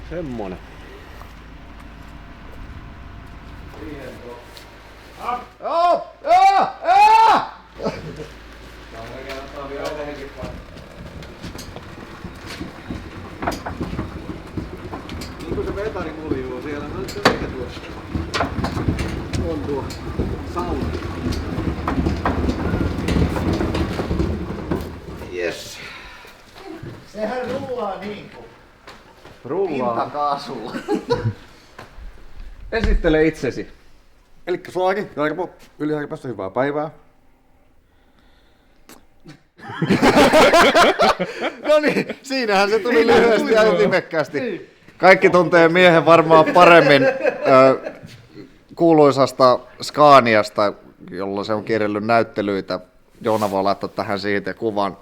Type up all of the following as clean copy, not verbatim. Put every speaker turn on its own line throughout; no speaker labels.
Semmonen.
Niin kuin se vetari muljuu siellä, no se mikä tuossa on tuo sauna.
Yes.
Sehän rullaa niinku
Rullaa.
pintakaasulla.
Esittele itsesi.
Elikkä Suaki, Jarmo, Yli-Harjapäästä hyvää päivää.
No niin, siinähän se tuli lyhyesti ja ytimekkäästi.
Kaikki tuntee miehen varmaan paremmin kuuluisasta Scaniasta, jolla se on kierrellyt näyttelyitä. Joona voi laittaa tähän siitä kuvan.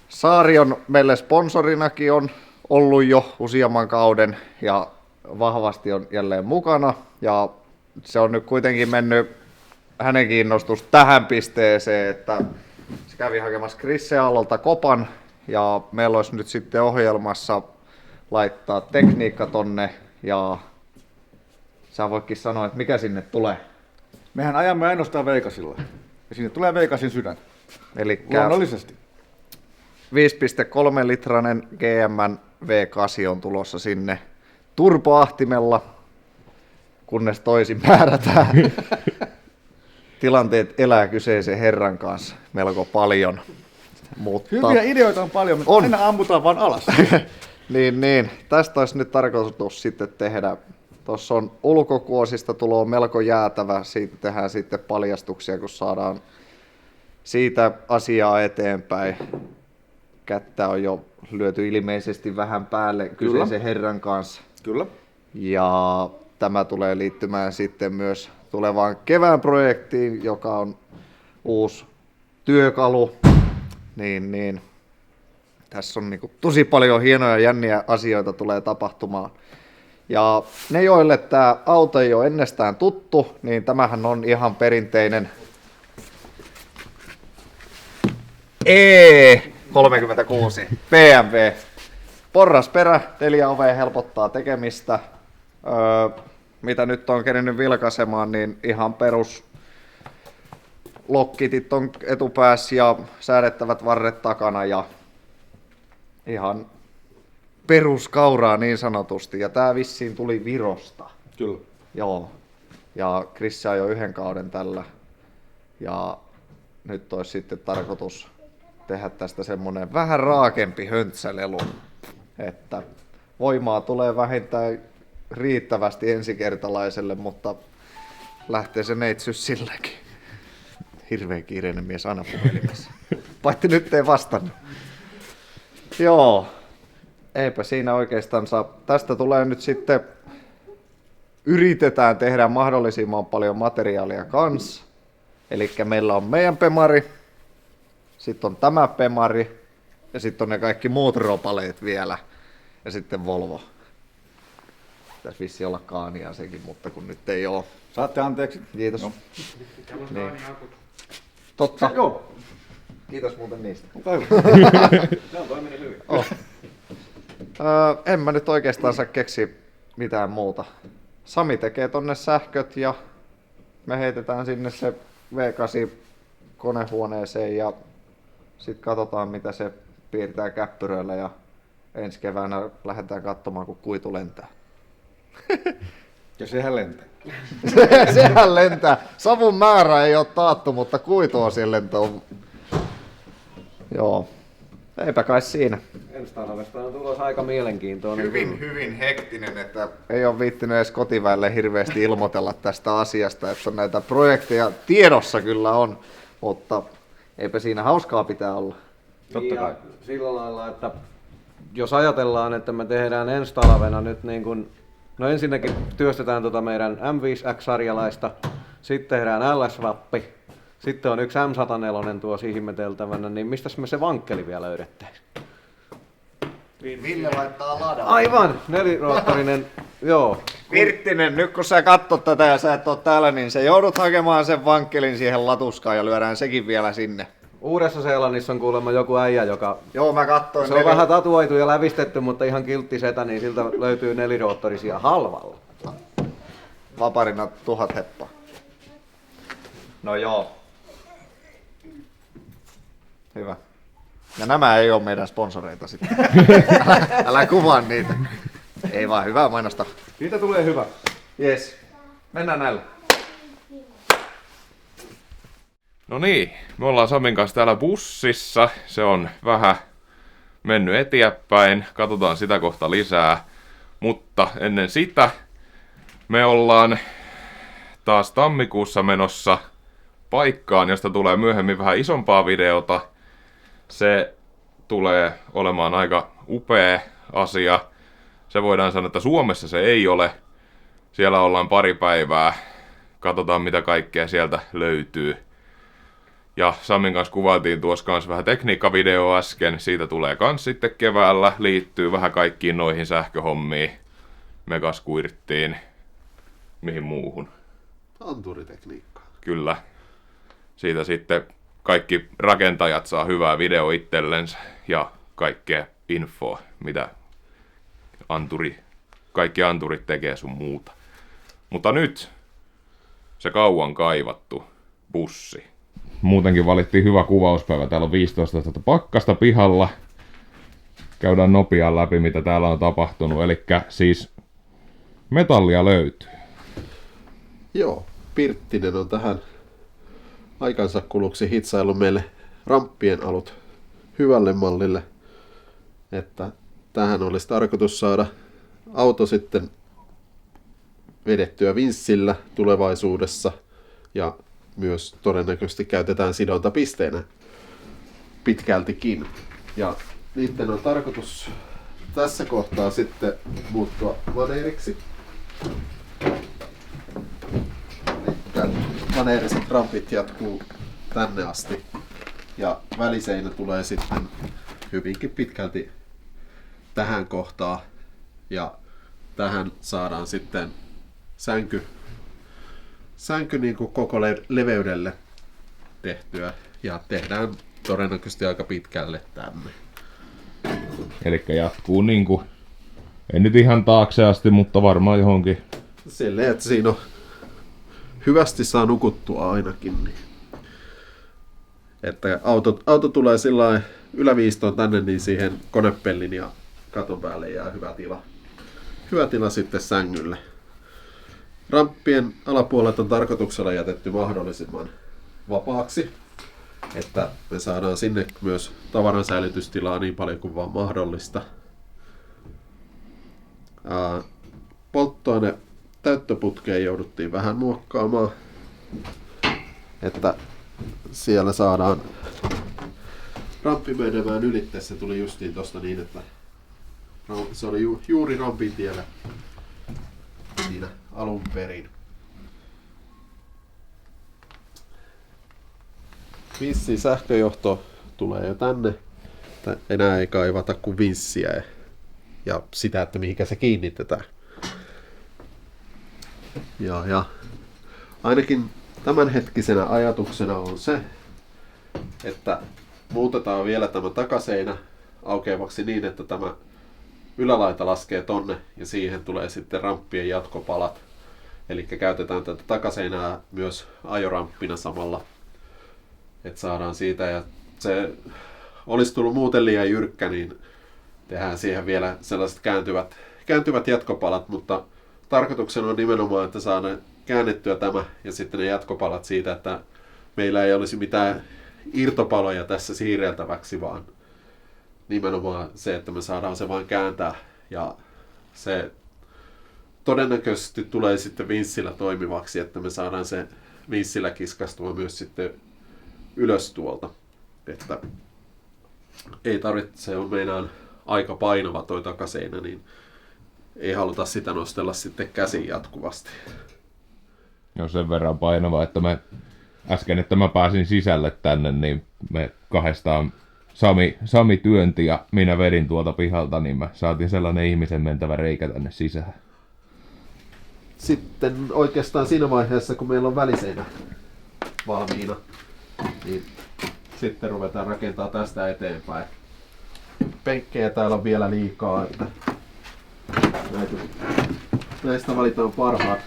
Saari on meille sponsorinakin on ollut jo useamman kauden ja vahvasti on jälleen mukana. Ja se on nyt kuitenkin mennyt hänen kiinnostus tähän pisteeseen, että se kävi hakemassa Krisse Aallolta kopan ja meillä olisi nyt sitten ohjelmassa laittaa tekniikka tonne ja sä voitkin sanoa, että mikä sinne tulee.
Mehän ajamme ainoastaan Veikasilla. Ja sinne tulee Veikasin sydän.
Elikkä
Luonnollisesti.
5,3 litranen GM:n V8 on tulossa sinne turboahtimella, kunnes toisin määrätään. Tilanteet elää kyseisen herran kanssa melko paljon. Mutta
Hyviä ideoita on paljon, mutta
On.
aina ammutaan vaan alas.
niin. Tästä olisi nyt tarkoitus sitten tehdä. Tuossa on ulkokuosista tuloa melko jäätävä. Siitä tehdään sitten paljastuksia, kun saadaan siitä asiaa eteenpäin. Kättä on jo lyöty ilmeisesti vähän päälle kyseisen herran kanssa.
Kyllä.
Ja tämä tulee liittymään sitten myös tulevaan kevään projektiin, joka on uusi työkalu. Niin. Tässä on niinku tosi paljon hienoja jänniä asioita tulee tapahtumaan. Ja ne, joille tämä auto ei ole ennestään tuttu, niin tämähän on ihan perinteinen E36 BMW. Porrasperä, 4 ovea helpottaa tekemistä. Mitä nyt on kerennyt vilkaisemaan, niin ihan perus lokkitit on etupäässä ja säädettävät varret takana ja ihan peruskauraa niin sanotusti. Ja tää vissiin tuli Virosta.
Kyllä.
Joo. Ja Krisse ajoi 1 kauden tällä. Ja nyt olisi sitten tarkoitus tehdä tästä semmonen vähän raakempi höntsälelu. Että voimaa tulee vähintään riittävästi ensikertalaiselle, mutta lähtee se neitsyys silläkin. Hirveän kiireinen mies aina puhelimessa. Paitsi nyt ei vastannut. Joo. Eipä siinä oikeastaan saa. Tästä tulee nyt sitten, yritetään tehdä mahdollisimman paljon materiaalia kanssa. Eli meillä on meidän Pemari, sitten on tämä Pemari ja sitten on ne kaikki muut ropaleet vielä ja sitten Volvo. Pitäisi vissi olla Kaania sekin, mutta kun nyt ei oo.
Saatte anteeksi.
Kiitos.
No.
Niin. Totta.
Joo.
Kiitos muuten niistä.
Se on toiminut hyvin.
Oh. En mä nyt oikeastaan saa keksiä mitään muuta. Sami tekee tonne sähköt ja me heitetään sinne se V8 konehuoneeseen ja sitten katsotaan mitä se piirtää käppyröillä ja ensi keväänä lähdetään katsomaan kun kuitu lentää.
Ja sehän lentää.
Sehän lentää. Savun määrä ei ole taattu, mutta kuitu on siellä lentää. Joo. Eipä kai siinä.
Ensi talvesta on tulossa aika mielenkiintoinen.
Hyvin hektinen, että ei ole viittinyt edes kotiväelle hirveästi ilmoitella tästä asiasta, että näitä projekteja tiedossa kyllä on, mutta eipä siinä hauskaa pitää olla.
Totta kai. Sillä lailla, että jos ajatellaan, että me tehdään ensi talvena nyt niin kuin, no ensinnäkin työstetään meidän M5X-sarjalaista, sitten tehdään LS-vappi, sitten on yksi M104 tuossa ihmeteltävänä, niin mistäs me se vankkeli vielä löydettäisiin?
Ville laittaa ladaa.
Aivan, neliroottorinen, joo.
Virttinen, nyt kun sä katsot tätä ja sä et oo täällä, niin sä joudut hakemaan sen vankkelin siihen latuskaan ja lyödään sekin vielä sinne.
Uudessa-Seelannissa on kuulemma joku äijä, joka...
Joo, mä katsoin.
Se on vähän tatuoitu ja lävistetty, mutta ihan kiltti setä, niin siltä löytyy neliroottorisia halvalla.
Vaparina 1000 heppaa. No joo. Hyvä. Ja nämä ei ole meidän sponsoreita sitten. Älä kuvaa niitä. Ei vaan, hyvää mainosta.
Siitä tulee hyvä.
Yes. Mennään näillä.
No niin, me ollaan Samin kanssa täällä bussissa. Se on vähän mennyt eteenpäin. Katsotaan sitä kohta lisää. Mutta ennen sitä me ollaan taas tammikuussa menossa paikkaan, josta tulee myöhemmin vähän isompaa videota. Se tulee olemaan aika upea asia. Se voidaan sanoa, että Suomessa se ei ole. Siellä ollaan pari päivää. Katsotaan mitä kaikkea sieltä löytyy. Ja Samin kanssa kuvailtiin tuossa kanssa vähän tekniikkavideo äsken. Siitä tulee kans sitten keväällä. Liittyy vähän kaikkiin noihin sähköhommiin. Me kas kuirittiin mihin muuhun.
Anturitekniikkaa.
Kyllä. Siitä sitten kaikki rakentajat saa hyvää video itsellensä ja kaikkea infoa, mitä kaikki anturit tekee sun muuta. Mutta nyt se kauan kaivattu bussi. Muutenkin valittiin hyvä kuvauspäivä. Täällä on 15 astetta pakkasta pihalla. Käydään nopeasti läpi, mitä täällä on tapahtunut. Elikkä siis metallia löytyy.
Joo, Pirttinen on tähän aikansa kuluksi hitsaillut meille ramppien alut hyvälle mallille. Että tähän olisi tarkoitus saada auto sitten vedettyä vinssillä tulevaisuudessa. Ja myös todennäköisesti käytetään sidontapisteenä pitkältikin. Ja niiden on tarkoitus tässä kohtaa sitten muuttua vaneeriksi. Vaneeriset rampit jatkuu tänne asti. Ja väliseinä tulee sitten hyvinkin pitkälti tähän kohtaan. Ja tähän saadaan sitten sänky niin kuin koko leveydelle tehtyä. Ja tehdään todennäköisesti aika pitkälle tänne.
Elikkä jatkuu niinku, ei nyt ihan taakse asti, mutta varmaan johonkin.
Silleen, että siinä on hyvästi saa nukuttua ainakin. Niin. Että auto tulee sillä yläviistoon tänne, niin siihen konepellin ja katon päälle jää hyvä tila. Hyvä tila sitten sängylle. Ramppien alapuolet on tarkoituksella jätetty mahdollisimman vapaaksi, että me saadaan sinne myös tavaran säilytystilaa niin paljon kuin vaan mahdollista. Polttoaine täyttöputkeen jouduttiin vähän muokkaamaan, että siellä saadaan ramppi menemään ylitte. Se tuli justiin tosta niin, että se oli juuri rampin tiellä siinä alun perin. Vinssi sähköjohto tulee jo tänne. Enää ei kaivata kuin vinssiä ja sitä, että mihinkä se kiinnitetään. Ja ainakin tämänhetkisenä ajatuksena on se, että muutetaan vielä tämä takaseinä aukeavaksi niin, että tämä ylälaita laskee tonne ja siihen tulee sitten ramppien jatkopalat. Eli käytetään tätä takaseinää myös ajoramppina samalla, että saadaan siitä, ja se olisi tullut muuten liian jyrkkä, niin tehdään siihen vielä sellaiset kääntyvät jatkopalat, mutta tarkoituksena on nimenomaan, että saadaan käännettyä tämä ja sitten ne jatkopalat siitä, että meillä ei olisi mitään irtopaloja tässä siirreltäväksi, vaan nimenomaan se, että me saadaan se vain kääntää, ja se todennäköisesti tulee sitten vinssillä toimivaksi, että me saadaan se vinssillä kiskastua myös sitten ylös tuolta, että ei tarvitse, se on meidän aika painava toi takaseinä, niin ei haluta sitä nostella sitten käsin jatkuvasti.
Joo, sen verran painava, että että mä pääsin sisälle tänne, niin me kahdestaan Sami työnti ja minä vedin tuolta pihalta, niin mä saatiin sellainen ihmisen mentävä reikä tänne sisään.
Sitten oikeastaan siinä vaiheessa, kun meillä on väliseinä valmiina, niin sitten ruvetaan rakentaa tästä eteenpäin. Penkkejä täällä on vielä liikaa, että näistä valitaan parhaat.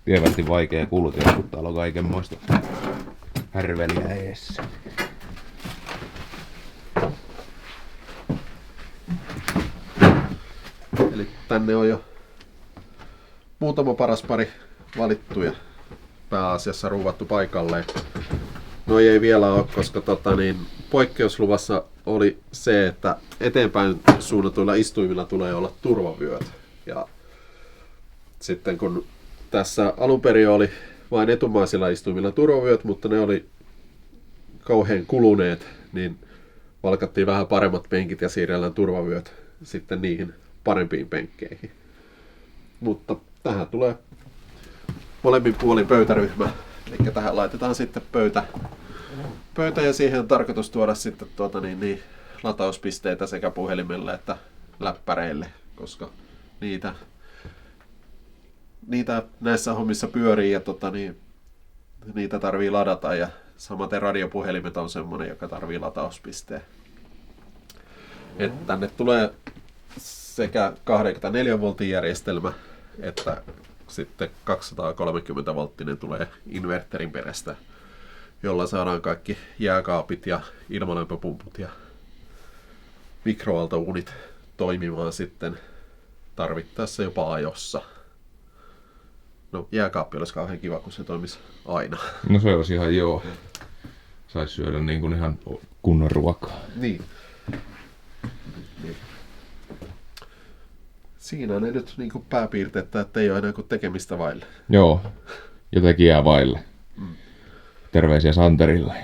Lievästi vaikea kulkea, kun täällä on kaikenmoista härveliä eessä.
Eli tänne on jo muutama paras pari valittu ja pääasiassa ruuvattu paikalleen. No ei vielä ole, koska poikkeusluvassa oli se, että eteenpäin suunnatuilla istuimilla tulee olla turvavyöt. Ja sitten kun tässä alun perin oli vain etumaisilla istuimilla turvavyöt, mutta ne oli kauhean kuluneet, niin valkattiin vähän paremmat penkit ja siirrellään turvavyöt sitten niihin parempiin penkkeihin. Mutta tähän tulee molemmin puolin pöytäryhmä. Eli tähän laitetaan sitten pöytä ja siihen on tarkoitus tuoda sitten latauspisteitä sekä puhelimelle että läppäreille, koska niitä näissä hommissa pyörii ja niitä tarvii ladata ja samaten radiopuhelimet on semmoinen, joka tarvii lataupisteen. Että tänne tulee sekä 24 voltin järjestelmä että sitten 230 volttinen tulee inverterin perästä, jolla saadaan kaikki jääkaapit ja ilmalämpöpumput ja mikroaaltouunit toimimaan sitten tarvittaessa jopa ajossa. No jääkaappi olisi kauhean kiva, kun se toimisi aina.
No se olisi ihan joo. Saisi syödä niin kuin ihan kunnon ruokaa.
Niin. Siinä ne nyt niin kuin pääpiirteet, että ei ole enää kuin tekemistä vaille.
Joo, jotenkin jää vaille. Terveisiä Santerille.